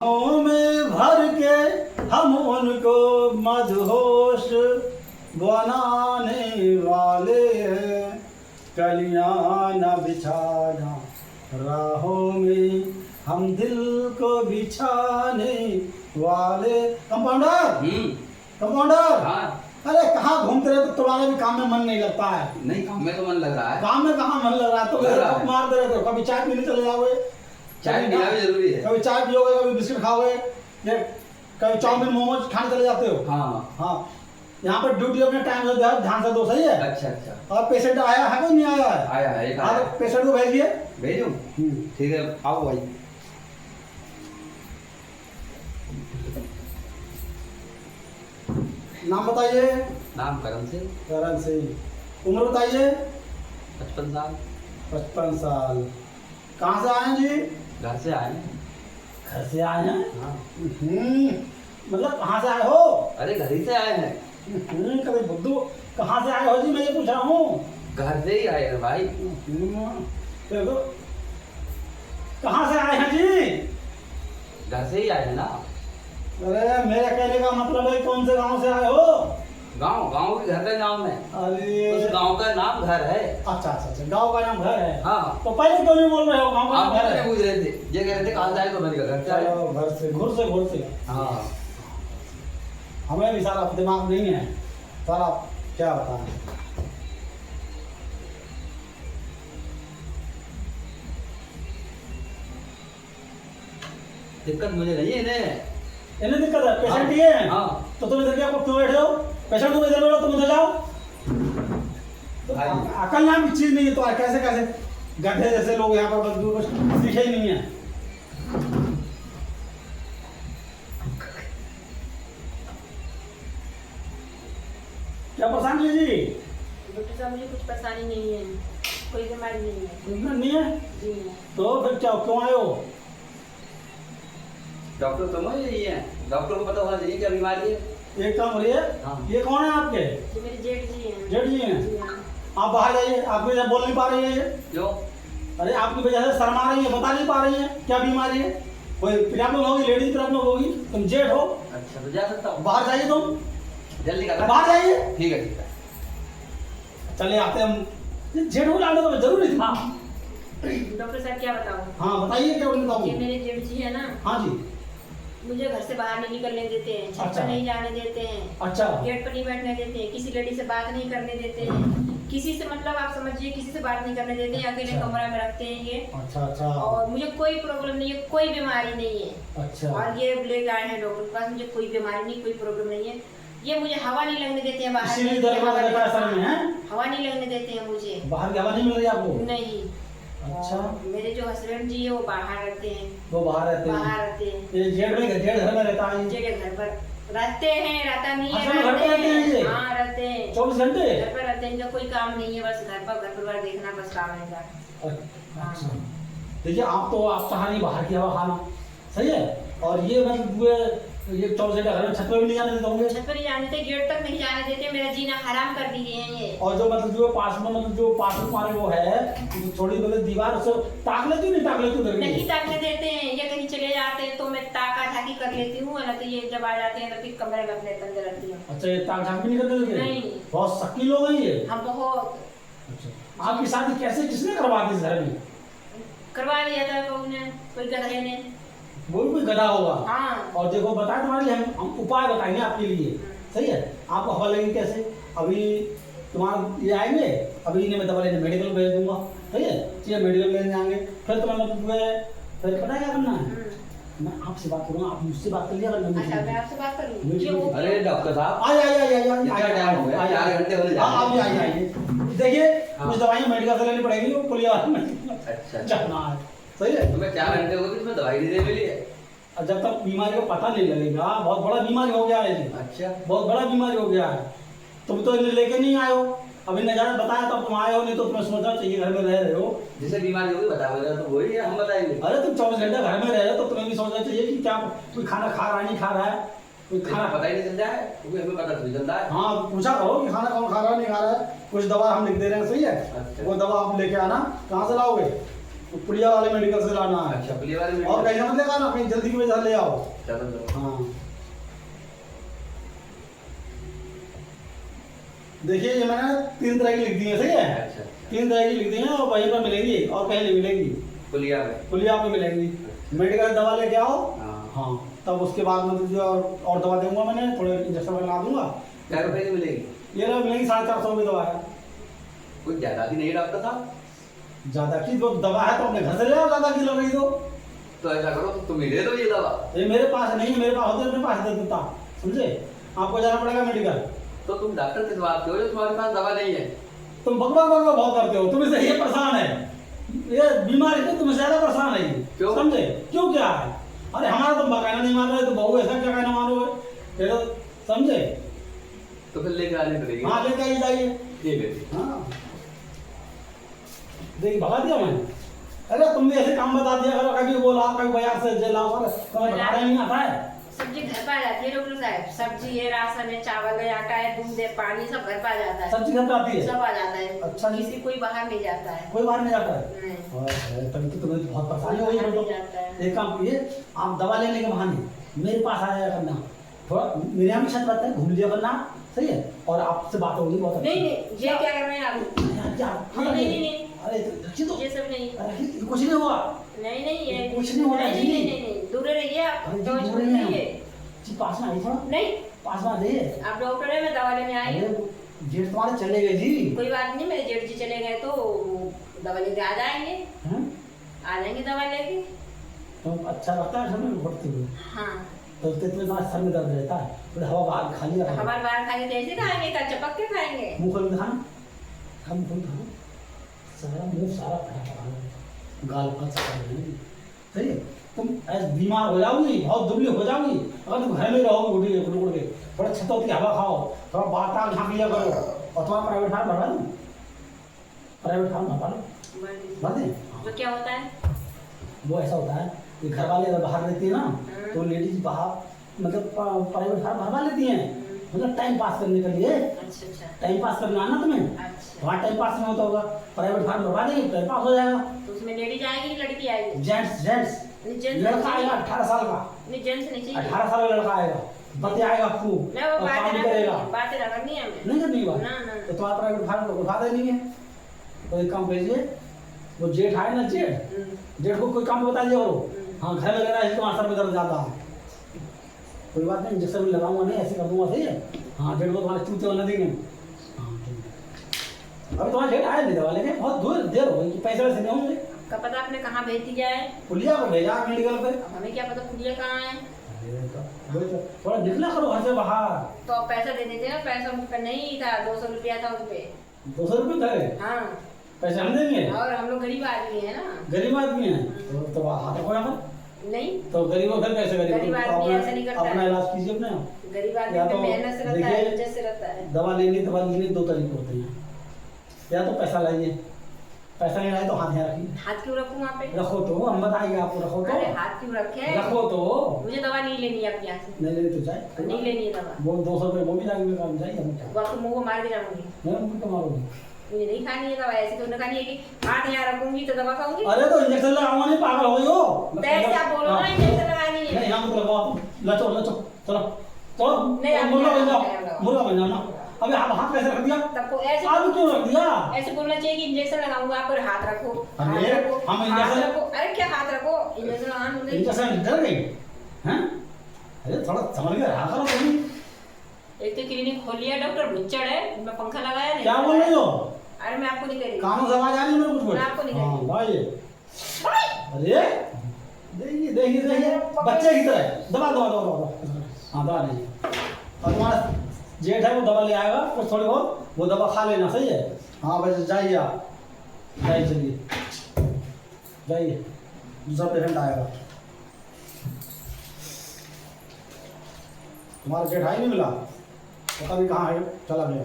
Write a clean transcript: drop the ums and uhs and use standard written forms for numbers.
में भर के हम उनको मदहोश बनाने वाले हैं। कलियां न बिछाना राहों में हम दिल को बिछाने वाले। कंपाउंडर कंपाउंडर, हाँ। अरे कहाँ घूमते रहे, तो तुम्हारा भी काम में मन नहीं लगता है। नहीं, काम में तो मन लग रहा है। काम में कहाँ मन लग रहा है, तो मेरे मार दे रहे थे। कभी चाय पीने चले जाओगे, चाय पीना भी जरूरी है। कभी चाय पियोगे, कभी बिस्किट खाओगे, या कभी चाउमीन मोमोज खाने चले जाते हो। हाँ हाँ, यहाँ पर ड्यूटी अपने टाइम से ध्यान से दो, सही है। अच्छा अच्छा। और पेशेंट आया है कोई नहीं आया है? आया है, एक हाँ, आया। तो पेशेंट को भेजिए। भेजूं? ठीक है, आओ भाई। नाम बताइए। नाम करण सिंह। करण सिंह। उम्र बताइए। 55 साल। 55 साल। कहाँ से आए हैं जी? घर से आए हैं। घर से आए हैं? हाँ। मतलब कहाँ से आए हो? अरे घर ही से आए हैं। कभी बुद्धू, कहाँ से आए हो जी, मैं ये पूछ रहा हूँ। घर से ही आए हैं भाई। देखो, कहाँ से आए हैं जी? घर से ही आए हैं ना। अरे मेरे कहने का मतलब है कौन से गांव से आए हो? गांव के घर का नाम है। अरे उस गांव का नाम घर है। अच्छा अच्छा अच्छा, गांव का नाम घर है। हाँ। तो पहले क्यों नहीं बोल रहे हो गांव का आप नाम घर है? पूछ रहे थे, ये कह रहे थे कहाँ से आए, तो मैंने कहा घर से आए। चलो, घर से, घुर से। हाँ। हमें भी सारा दिमाग नहीं है, सारा क्या बताएं। दिक्कत मुझे नहीं है इन्हें दिक्कत है, पेशेंट ही है। हाँ। तो तुम इधर क्या क्यों बैठे हो? पेशेंट को इधर बैठो, तुम उधर जाओ। तो भाई। अकल नाम की चीज नहीं है, तो कैसे कैसे गधे जैसे लोग यहाँ पर बस कुछ सीखे ही नहीं है। क्या परेशानी है जी? डॉक्टर साहब, मुझे कुछ परेशानी नहीं है, कोई बीमारी नहीं है। ट्रीटमेंट नहीं है? जी तो फिर क्या, क्यों आए हो? डॉक्टर तो मैं यही है, डॉक्टर को पता होना चाहिए क्या बीमारी है। एक काम करिए। हाँ। ये कौन है आपके? जी, मेरे जेठ जी हैं। जेठ जी हैं? जी हाँ। आप बाहर जाइए, आप वजह बोल नहीं पा रही है ये। क्यों? अरे आपकी वजह से शर्मा रही है, बता नहीं पा रही है क्या बीमारी है। कोई प्रॉब्लम होगी, लेडीज प्रॉब्लम होगी, तुम जेठ हो। अच्छा, तो जा सकता हूँ। बाहर जाइए तुम, जल्दी कर। बाहर जाइए। ठीक है ठीक है। चले आते हम। जेठ हो जाने तो जरूरी थी। हाँ डॉक्टर साहब, क्या बताऊँ? हाँ, बताइए क्या ये बताऊँ। मेरे जेठ जी है ना, हाँ जी। मुझे घर से बाहर नहीं निकलने देते हैं, छत अच्छा। पर नहीं जाने देते हैं, अच्छा गेट पर नहीं बैठने देते हैं, किसी लड़की से बात नहीं करने देते हैं, किसी से, मतलब आप समझिए, किसी से बात नहीं करने देते हैं, अकेले अच्छा। कमरा में रखते हैं ये। अच्छा अच्छा और मुझे कोई प्रॉब्लम नहीं है, कोई बीमारी नहीं है। अच्छा। और ये लेके आए हैं डॉक्टर के पास, मुझे कोई बीमारी नहीं, कोई प्रॉब्लम नहीं है। ये मुझे हवा नहीं लगने देते हैं बाहर, इसीलिए दर्द हवा रहता है सर में, नहीं- हैं? हवा नहीं लगने देते हैं मुझे। बाहर की हवा नहीं मिल रही आपको? नहीं। अच्छा। और मेरे जो हस्बैंड जी है वो बाहर रहते हैं। वो बाहर रहते हैं? बाहर रहते हैं। ये जेठ घर में रहता है ये? जेठ घर पर रहते हैं, रहता नहीं है। हस्बैंड घर पे रहते हैं ये? हाँ, रहते हैं। 24 घंटे? घर पर रहते हैं, इनका कोई काम नहीं है, बस घर परिवार देखना बस काम है इनका। अच्छा। देखिए, आप तो आप चाह रही बाहर की हवा खाना, सही है। और ये मतलब ये 24 घंटे घर में छत पे भी नहीं जाने देते होंगे? छत पर नहीं जाने देते, गेट तक नहीं जाने देते, मेरा जीना हराम कर दिए हैं ये। और जो मतलब जो पास में, मतलब जो पास में हमारे वो है, जो थोड़ी मतलब दीवार, उससे ताक लेती नहीं, ताक लेती उधर नहीं की? ताकने देते हैं, ये कहीं चले जाते हैं तो मैं ताका झाकी कर लेती हूँ, ना तो ये जब आ जाते हैं तो फिर कमरे में अपने अंदर रखती हूँ। अच्छा, ये ताक झाक भी नहीं करते थे? नहीं। बहुत शक्की लोग हैं ये। हम बहुत अच्छा। आपकी शादी कैसे, किसने करवा दी इस घर में? करवा दिया था कोई गधे ने। वो भी कोई गधा होगा। हाँ। और देखो, बताए तुम्हारे लिए हम उपाय बताएंगे आपके लिए, सही है। आपको हवा लगेगी कैसे? अभी तुम्हारा ये आएंगे, अभी इन्हें मैं दवा लेने मेडिकल भेज दूंगा, सही है। ये मेडिकल लेने जाएंगे, फिर तुम्हें मतलब फिर पता है क्या करना है? मैं आपसे बात करूंगा, आप मुझसे बात कर लिया अगर मैं अच्छा, मैं आपसे बात करूँ? मुझे- ये वो- अरे डॉक्टर साहब, आइए इतना टाइम हो गया, 4 घंटे होने जा रहे हैं। आप आइए। देखिए, हाँ। कुछ दवाइयाँ मेडिकल से लेनी पड़ेगी, वो पुलिया वाला अच्छा। जाना है, सही है। तुम्हें 4 घंटे हो गए, तुम्हें दवाई नहीं दे मिली है? और जब तक बीमारी को पता नहीं लगेगा, बहुत बड़ा बीमारी हो गया है ये। अच्छा। बहुत बड़ा बीमारी हो गया है। तुम तो इन्हें लेके नहीं आए हो, अभी न जाने बताया तब तुम आए हो, नहीं तो तुम्हें सोचना चाहिए घर में रह रहे हो। जिसे बीमारी होगी बता बोला तो वही है, हम बताएंगे। अरे तुम 24 घंटे घर में रह रहे हो, तो तुम्हें भी सोचना चाहिए कि क्या कोई खाना खा रहा है, नहीं खा रहा है, कोई खाना खाना। पता ही नहीं चल जाए, क्योंकि हमें पता थोड़ी चलता है। हाँ, पूछा करो कि खाना कौन खा रहा है, नहीं खा रहा है। कुछ दवा हम लिख दे रहे हैं, सही है। अच्छा। वो दवा आप लेके आना। कहाँ से लाओगे? तो पुलिया वाले मेडिकल से लाना है। अच्छा पुलिया वाले और कहीं मत लेगा ना, कहीं जल्दी की वजह ले आओ। चलो हाँ देखिए ये मैंने 3 तरह की लिख दी है, सही है। अच्छा 3 तरह की लिख दी है और वहीं पर मिलेंगी और कहीं नहीं मिलेंगी, पुलिया में। पुलिया पे मिलेंगी। मेडिकल दवा लेके आओ। हाँ हाँ तब उसके बाद में तुझे और दवा दूंगा, मैंने थोड़े इंजेक्शन लगा दूंगा। क्या रुपए की मिलेगी? ये ना मिलेंगी 450 की दवा है। कुछ ज्यादा भी नहीं डॉक्टर साहब? ज्यादा की तो दवा है तो अपने घर से ले आओ, ज्यादा की लग रही तो ऐसा करो तुम ही दे दो ये दवा। ये मेरे पास नहीं है, मेरे पास होते अपने पास दे देता, समझे। आपको जाना पड़ेगा मेडिकल। तो तुम डॉक्टर किस बात के हो जो तुम्हारे पास दवा नहीं है? तुम बकवास बकवास बहुत करते हो, तुम्हें से ये परेशान है, ये बीमारी से तुम्हें ज्यादा परेशान है ये। क्यों? समझे क्यों क्या है? अरे हमारा तुम कहना नहीं मान रहे तो बहू ऐसा क्या कहना मानोगे, ये तो समझे। तो फिर लेकर आने पड़ेगी। हाँ लेके आई जाइए। ठीक है। हाँ देखिए भगा दिया मैंने। अरे तुमने ऐसे काम बता दिया करो, कभी बोला कभी बाजार से जे लाओ, तुम्हें बताना नहीं आता है। सब्जी घर पे आ जाती है डॉक्टर साहब, सब्जी है, राशन है, चावल है, आटा है, दूध है, पानी सब घर पे आ जाता है। सब्जी घर पे आती है, सब आ जाता है। अच्छा जी। किसी कोई बाहर नहीं जाता है। कोई बाहर नहीं जाता है। नहीं। और तभी तो तुम्हें बहुत परेशानी हो बाहर गई। नहीं जाता है। एक काम कीजिए, आप दवा लेने के बहाने मेरे पास आ जाया करना, थोड़ा मेरे यहाँ भी छत रहता है, घूम लिया करना, सही है। और आपसे बात होगी बहुत अच्छी। नहीं नहीं ये क्या कर रहे हैं आप? नहीं। अरे रखिए तो, ये सब नहीं। अरे कुछ नहीं हुआ। नहीं ये कुछ नहीं हो रहा जी। नहीं दूर रहिए आप। अरे जी, तो दूर ही हैं जी, पास में आइए थोड़ा, नहीं पास में आ जाइए। आप डॉक्टर है, मैं दवा लेने आई हूँ। अरे जेठ तुम्हारे चले गए जी। कोई बात नहीं, मेरे जेठ जी चले गए तो दवा लेके आ जाएंगे। हैं? आ जाएंगे दवा लेके। तो अच्छा लगता है घर में बढ़ते हुए, हाँ तो तुम्हें बात सर में दर्द रहता है, फिर हवा बाहर खाली रखा, हमारे बाहर खाएंगे कैसे खाएंगे, कल चपक के खाएंगे। मुंह खोल के खाना, हम खोल खाना, सारा मुंह सारा फटा पड़ा है, गाल का सही है। तुम ऐसे बीमार हो जाओगी, बहुत दुबली हो जाओगी अगर तुम घर में रहोगे घुट के। थोड़ा छतों की हवा खाओ, थोड़ा बाताल झाँक लिया करो, और तुम्हारा प्राइवेट फार्म भरवा दूँ, प्राइवेट फार्म भरवा लो, भर दें। तो क्या होता है? वो ऐसा होता है कि घर वाले अगर बाहर रहती है ना तो लेडीज बाहर मतलब प्राइवेट फार्म भरवा लेती हैं, मतलब टाइम पास करने के लिए। अच्छा टाइम पास करना है ना तुम्हें, अच्छा। वहाँ टाइम पास नहीं होता होगा, प्राइवेट फार्म भरवा देंगे, टाइम पास हो जाएगा। तो उसमें लेडीज आएगी कि लड़की आएगी? जेंट्स जेंट्स लड़का आएगा 18 साल का, नहीं जेंट्स नहीं चाहिए। 18 साल का लड़का आएगा, बतियाएगा खूब नहीं वो और काम बातें करेगा। बातें ना करनी है हमें। नहीं करनी बात, ना तो तुम्हारा प्राइवेट फार्म उठा देनी है। तो एक काम भेजिए, वो जेठ आए ना, जेठ को कोई काम बता दिया करो। हाँ घर में लगा है, तुम्हारा सर में दर्द ज्यादा है, कोई बात नहीं, इंजेक्शन भी लगाऊंगा नहीं, ऐसे कर दूंगा, सही है। हाँ जेठ को तुम्हारे चूते होने देंगे। हाँ ठीक है। अभी तुम्हारा जेठ आया नहीं दवा लेके, बहुत दूर देर हो गई, पैसे वैसे नहीं होंगे। का पता आपने कहाँ भेज दिया है? पुलिया को भेजा मेडिकल पे। अब हमें क्या पता पुलिया कहाँ है? थोड़ा निकला करो घर से बाहर। तो आप पैसा दे देते ना, पैसा उनका नहीं था, 200 रुपया था उस पे। 200 रुपये थे, हाँ पैसे हम देंगे। और हम लोग गरीब आदमी है ना। गरीब आदमी है तो हाथ रखो यहाँ पर। नहीं तो गरीबों घर कैसे गरीब आदमी ऐसे नहीं करता अपना है। इलाज कीजिए अपने। गरीब आदमी या में तो मेहनत से रहता है, देखिए, इज्जत से रहता है। दवा लेनी 2 तरीके होते हैं, या तो पैसा लाइए, पैसा नहीं लाए तो हाथ यहाँ रखिए। हाथ क्यों रखूं वहाँ पे? रखो तो, हम बताएंगे आपको, रखो तो। अरे हाथ क्यों रखे? रखो तो। मुझे दवा नहीं लेनी है आपके यहाँ से। नहीं लेनी तो जाए, नहीं लेनी है दवा। वो 200 रुपये वो भी जाएंगे, काम जाइए हम क्या। वो आपको मुंह को मार के जाऊंगी। मैं तो मारूंगी। मुझे नहीं खानी है दवा, ऐसे तो नहीं खानी है कि हाथ यहाँ रखूंगी तो दवा खाऊंगी। अरे तो इंजेक्शन लगाऊंगा नहीं, पागल हो गई हो। तो ऐसे आप बोलो ना, इंजेक्शन लगानी है। नहीं यहाँ मत लगाओ, लचो लचो, चलो चलो, नहीं, आप मुर्गा बन लगाओ। जाओ, मुर्गा बन जाओ ना। अभी आप हाथ कैसे रख दिया? तब ऐसे आप क्यों रख दिया? ऐसे बोलना चाहिए कि इंजेक्शन लगाऊंगा, आप पर हाथ रखो। अरे, हाथ रखो, हम हाथ इंजेक्शन- रखो। अरे क्या हाथ रखो, इंजेक्शन लगाना बोले। इंजेक्शन डर गई हैं? अरे थोड़ा समझ के रहा करो तुम। एक तो क्लिनिक खोल लिया, डॉक्टर भुच्चड़ है, मैं पंखा लगाया नहीं। क्या बोल रही हो? अरे मैं आपको नहीं कह रही। कानों से आवाज आ रही है मेरे कुछ? मैं आपको नहीं कह हाँ रही। भाई, अरे देखिए बच्चे की तरह दबा हाँ दबा नहीं। और तुम्हारा जेठ है वो दवा ले आएगा कुछ थोड़ी बहुत, वो दवा खा लेना, सही है। हाँ बस जाइए आप, जाइए चलिए जाइए, दूसरा पेशेंट आएगा। तुम्हारा जेठ आई नहीं मिला, पता नहीं कहाँ है, चला गया।